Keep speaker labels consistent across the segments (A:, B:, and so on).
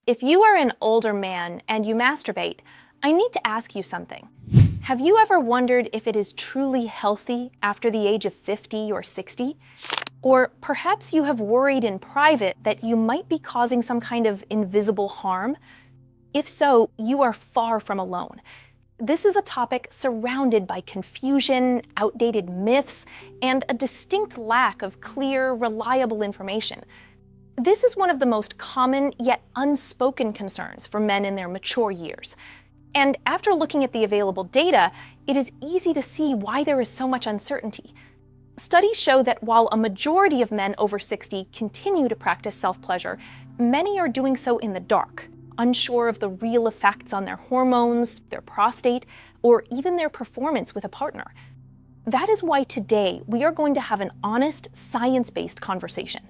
A: If you are an older man and you masturbate, I need to ask you something. Have you ever wondered if it is truly healthy after the age of 50 or 60? Or perhaps you have worried in private that you might be causing some kind of invisible harm? If so, you are far from alone. This is a topic surrounded by confusion, outdated myths, and a distinct lack of clear, reliable information. This is one of the most common yet unspoken concerns for men in their mature years. And after looking at the available data, it is easy to see why there is so much uncertainty. Studies show that while a majority of men over 60 continue to practice self-pleasure, many are doing so in the dark, unsure of the real effects on their hormones, their prostate, or even their performance with a partner. That is why today we are going to have an honest, science-based conversation.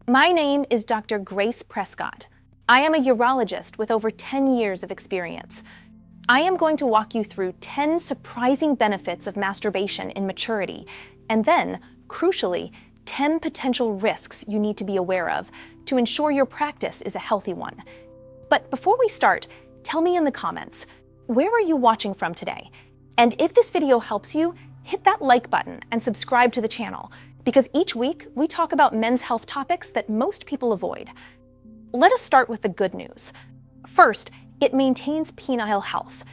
A: My name is Dr. Grace Prescott. I am a urologist with over 10 years of experience. I am going to walk you through 10 surprising benefits of masturbation in maturity, and then, crucially, 10 potential risks you need to be aware of to ensure your practice is a healthy one. But before we start, tell me in the comments, where are you watching from today? And if this video helps you, hit that like button and subscribe to the channel, because each week we talk about men's health topics that most people avoid. Let us start with the good news. First, it maintains penile health.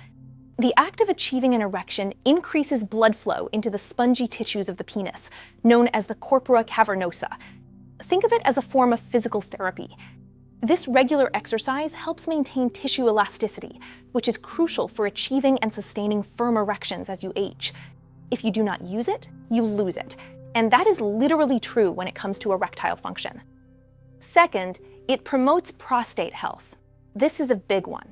A: The act of achieving an erection increases blood flow into the spongy tissues of the penis, known as the corpora cavernosa. Think of it as a form of physical therapy. This regular exercise helps maintain tissue elasticity, which is crucial for achieving and sustaining firm erections as you age. If you do not use it, you lose it. And that is literally true when it comes to erectile function. Second, it promotes prostate health. This is a big one.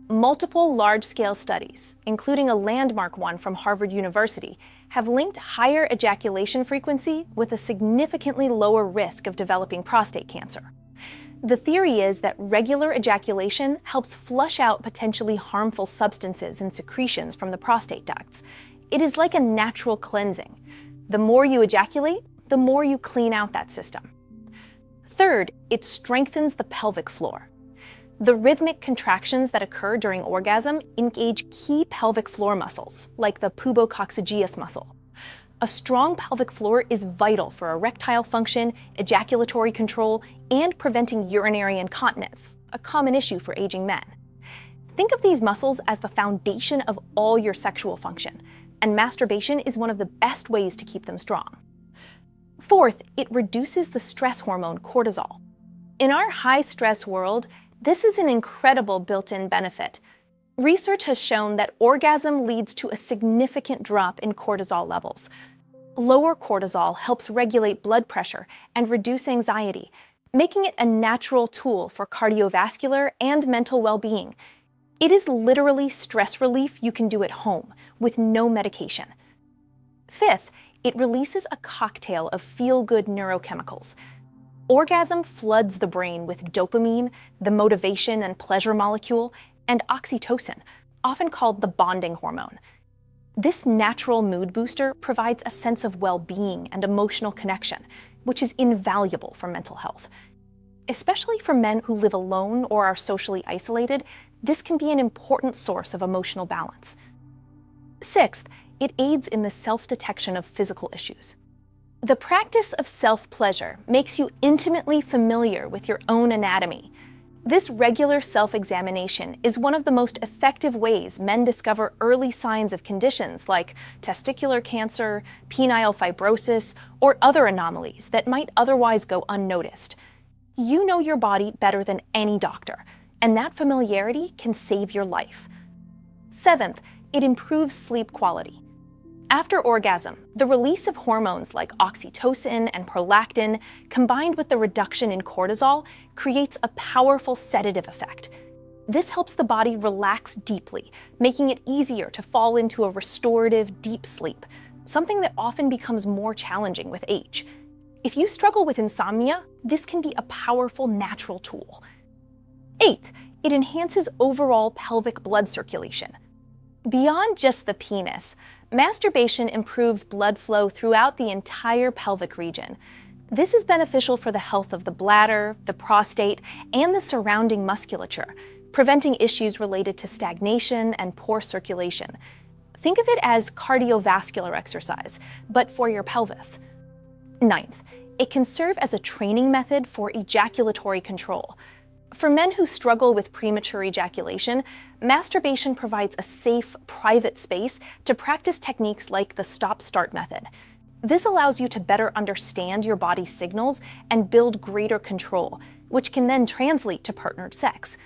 A: Multiple large-scale studies, including a landmark one from Harvard University, have linked higher ejaculation frequency with a significantly lower risk of developing prostate cancer. The theory is that regular ejaculation helps flush out potentially harmful substances and secretions from the prostate ducts. It is like a natural cleansing. The more you ejaculate, the more you clean out that system. Third, it strengthens the pelvic floor. The rhythmic contractions that occur during orgasm engage key pelvic floor muscles, like the pubococcygeus muscle. A strong pelvic floor is vital for erectile function, ejaculatory control, and preventing urinary incontinence, a common issue for aging men. Think of these muscles as the foundation of all your sexual function, and masturbation is one of the best ways to keep them strong. Fourth, it reduces the stress hormone cortisol. In our high-stress world, this is an incredible built-in benefit. Research has shown that orgasm leads to a significant drop in cortisol levels. Lower cortisol helps regulate blood pressure and reduce anxiety, making it a natural tool for cardiovascular and mental well-being. It is literally stress relief you can do at home, with no medication. Fifth, it releases a cocktail of feel-good neurochemicals. Orgasm floods the brain with dopamine, the motivation and pleasure molecule, and oxytocin, often called the bonding hormone. This natural mood booster provides a sense of well-being and emotional connection, which is invaluable for mental health. Especially for men who live alone or are socially isolated, this can be an important source of emotional balance. Sixth, it aids in the self-detection of physical issues. The practice of self-pleasure makes you intimately familiar with your own anatomy. This regular self-examination is one of the most effective ways men discover early signs of conditions like testicular cancer, penile fibrosis, or other anomalies that might otherwise go unnoticed. You know your body better than any doctor, and that familiarity can save your life. Seventh, it improves sleep quality. After orgasm, the release of hormones like oxytocin and prolactin, combined with the reduction in cortisol, creates a powerful sedative effect. This helps the body relax deeply, making it easier to fall into a restorative, deep sleep, something that often becomes more challenging with age. If you struggle with insomnia, this can be a powerful natural tool. Eighth, it enhances overall pelvic blood circulation. Beyond just the penis, masturbation improves blood flow throughout the entire pelvic region. This is beneficial for the health of the bladder, the prostate, and the surrounding musculature, preventing issues related to stagnation and poor circulation. Think of it as cardiovascular exercise, but for your pelvis. Ninth, it can serve as a training method for ejaculatory control. For men who struggle with premature ejaculation, masturbation provides a safe, private space to practice techniques like the stop-start method. This allows you to better understand your body's signals and build greater control, which can then translate to partnered sex.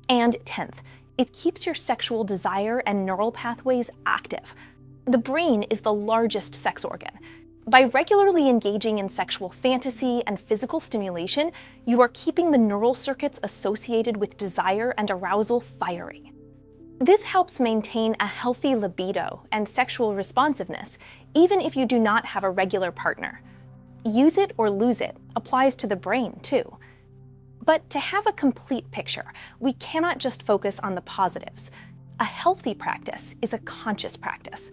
A: And 10th, it keeps your sexual desire and neural pathways active. The brain is the largest sex organ. By regularly engaging in sexual fantasy and physical stimulation, you are keeping the neural circuits associated with desire and arousal firing. This helps maintain a healthy libido and sexual responsiveness, even if you do not have a regular partner. Use it or lose it applies to the brain, too. But to have a complete picture, we cannot just focus on the positives. A healthy practice is a conscious practice.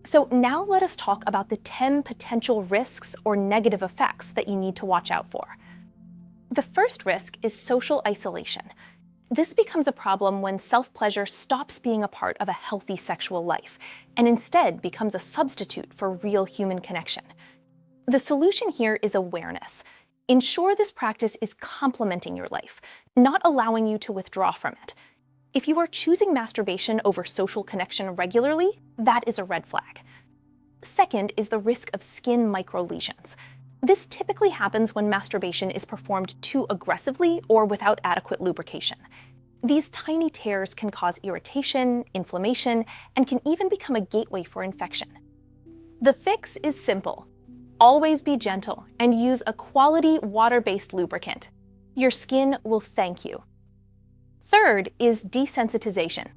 A: So now let us talk about the 10 potential risks or negative effects that you need to watch out for. The first risk is social isolation. This becomes a problem when self-pleasure stops being a part of a healthy sexual life and instead becomes a substitute for real human connection. The solution here is awareness. Ensure this practice is complementing your life, not allowing you to withdraw from it. If you are choosing masturbation over social connection regularly, that is a red flag. Second is the risk of skin microlesions. This typically happens when masturbation is performed too aggressively or without adequate lubrication. These tiny tears can cause irritation, inflammation, and can even become a gateway for infection. The fix is simple. Always be gentle and use a quality water-based lubricant. Your skin will thank you. Third is desensitization.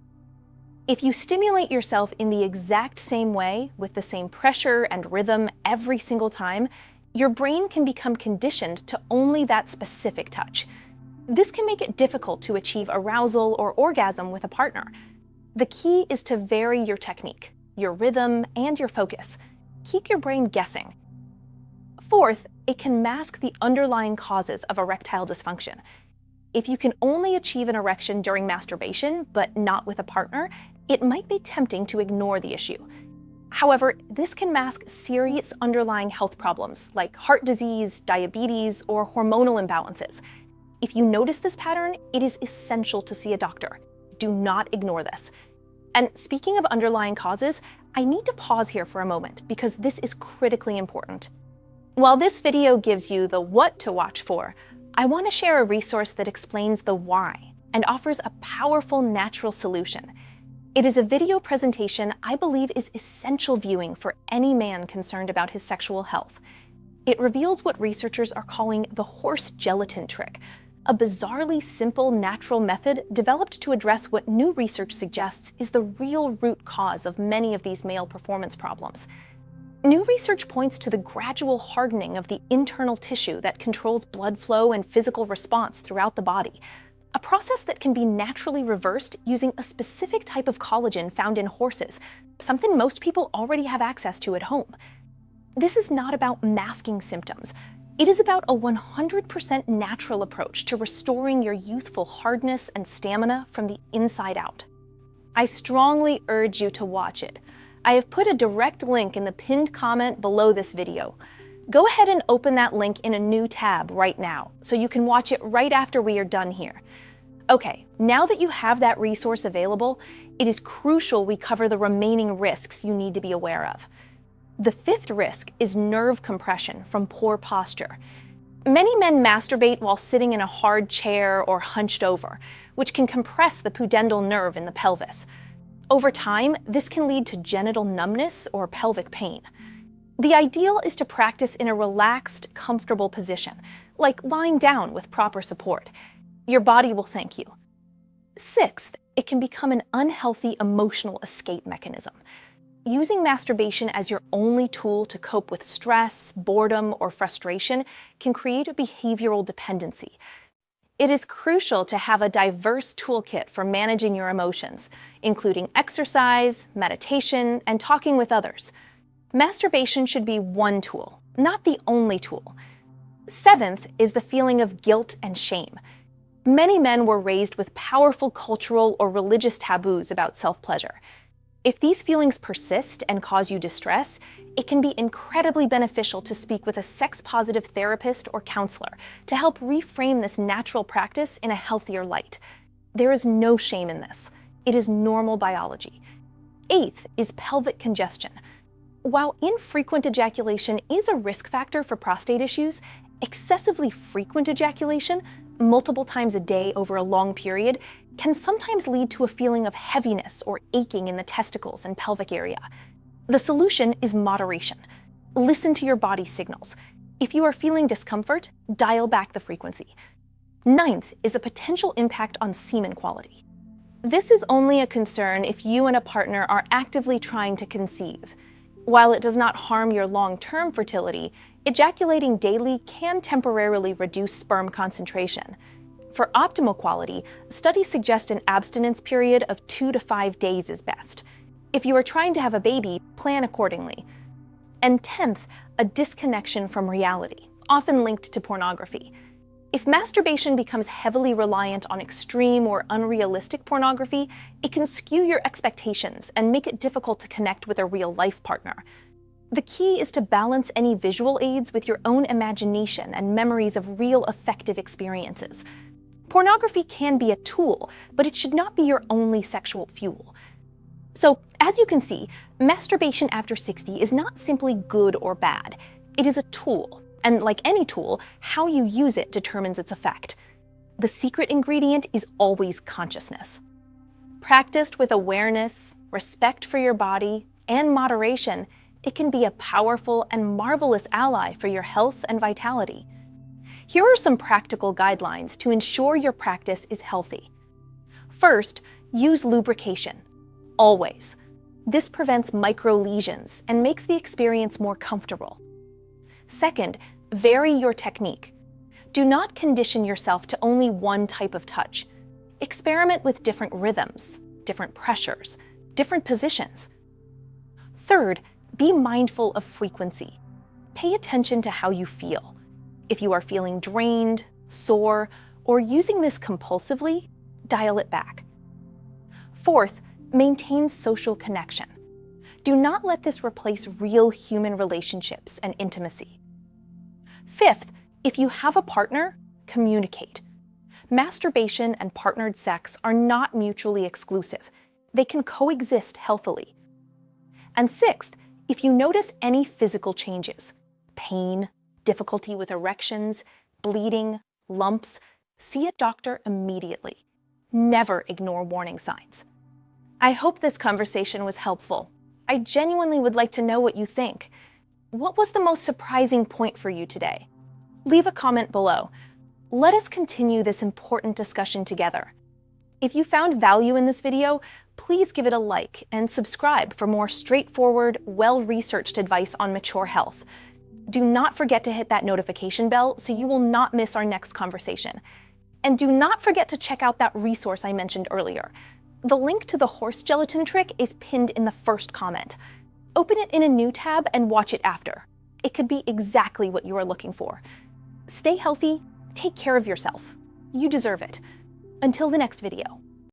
A: If you stimulate yourself in the exact same way, with the same pressure and rhythm every single time, your brain can become conditioned to only that specific touch. This can make it difficult to achieve arousal or orgasm with a partner. The key is to vary your technique, your rhythm, and your focus. Keep your brain guessing. Fourth, it can mask the underlying causes of erectile dysfunction. If you can only achieve an erection during masturbation, but not with a partner, it might be tempting to ignore the issue. However, this can mask serious underlying health problems like heart disease, diabetes, or hormonal imbalances. If you notice this pattern, it is essential to see a doctor. Do not ignore this. And speaking of underlying causes, I need to pause here for a moment because this is critically important. While this video gives you the what to watch for, I want to share a resource that explains the why and offers a powerful natural solution. It is a video presentation I believe is essential viewing for any man concerned about his sexual health. It reveals what researchers are calling the horse gelatin trick, a bizarrely simple natural method developed to address what new research suggests is the real root cause of many of these male performance problems. New research points to the gradual hardening of the internal tissue that controls blood flow and physical response throughout the body, a process that can be naturally reversed using a specific type of collagen found in horses, something most people already have access to at home. This is not about masking symptoms. It is about a 100% natural approach to restoring your youthful hardness and stamina from the inside out. I strongly urge you to watch it. I have put a direct link in the pinned comment below this video. Go ahead and open that link in a new tab right now, so you can watch it right after we are done here. Okay, now that you have that resource available, it is crucial we cover the remaining risks you need to be aware of. The fifth risk is nerve compression from poor posture. Many men masturbate while sitting in a hard chair or hunched over, which can compress the pudendal nerve in the pelvis. Over time, this can lead to genital numbness or pelvic pain. The ideal is to practice in a relaxed, comfortable position, like lying down with proper support. Your body will thank you. Sixth, it can become an unhealthy emotional escape mechanism. Using masturbation as your only tool to cope with stress, boredom, or frustration can create a behavioral dependency. It is crucial to have a diverse toolkit for managing your emotions, including exercise, meditation, and talking with others. Masturbation should be one tool, not the only tool. Seventh is the feeling of guilt and shame. Many men were raised with powerful cultural or religious taboos about self-pleasure. If these feelings persist and cause you distress, it can be incredibly beneficial to speak with a sex-positive therapist or counselor to help reframe this natural practice in a healthier light. There is no shame in this. It is normal biology. Eighth is pelvic congestion. While infrequent ejaculation is a risk factor for prostate issues, excessively frequent ejaculation, multiple times a day over a long period, can sometimes lead to a feeling of heaviness or aching in the testicles and pelvic area. The solution is moderation. Listen to your body signals. If you are feeling discomfort, dial back the frequency. Ninth is a potential impact on semen quality. This is only a concern if you and a partner are actively trying to conceive. While it does not harm your long-term fertility, ejaculating daily can temporarily reduce sperm concentration. For optimal quality, studies suggest an abstinence period of 2 to 5 days is best. If you are trying to have a baby, plan accordingly. And 10th, a disconnection from reality, often linked to pornography. If masturbation becomes heavily reliant on extreme or unrealistic pornography, it can skew your expectations and make it difficult to connect with a real-life partner. The key is to balance any visual aids with your own imagination and memories of real affective experiences. Pornography can be a tool, but it should not be your only sexual fuel. So, as you can see, masturbation after 60 is not simply good or bad. It is a tool, and like any tool, how you use it determines its effect. The secret ingredient is always consciousness. Practiced with awareness, respect for your body, and moderation, it can be a powerful and marvelous ally for your health and vitality. Here are some practical guidelines to ensure your practice is healthy. First, use lubrication. Always. This prevents micro-lesions and makes the experience more comfortable. Second, vary your technique. Do not condition yourself to only one type of touch. Experiment with different rhythms, different pressures, different positions. Third, be mindful of frequency. Pay attention to how you feel. If you are feeling drained, sore, or using this compulsively, dial it back. Fourth, maintain social connection. Do not let this replace real human relationships and intimacy. Fifth, if you have a partner, communicate. Masturbation and partnered sex are not mutually exclusive. They can coexist healthily. And sixth, if you notice any physical changes, pain, difficulty with erections, bleeding, lumps, see a doctor immediately. Never ignore warning signs. I hope this conversation was helpful. I genuinely would like to know what you think. What was the most surprising point for you today? Leave a comment below. Let us continue this important discussion together. If you found value in this video, please give it a like and subscribe for more straightforward, well-researched advice on mature health. Do not forget to hit that notification bell so you will not miss our next conversation. And do not forget to check out that resource I mentioned earlier. The link to the horse gelatin trick is pinned in the first comment. Open it in a new tab and watch it after. It could be exactly what you are looking for. Stay healthy, take care of yourself. You deserve it. Until the next video.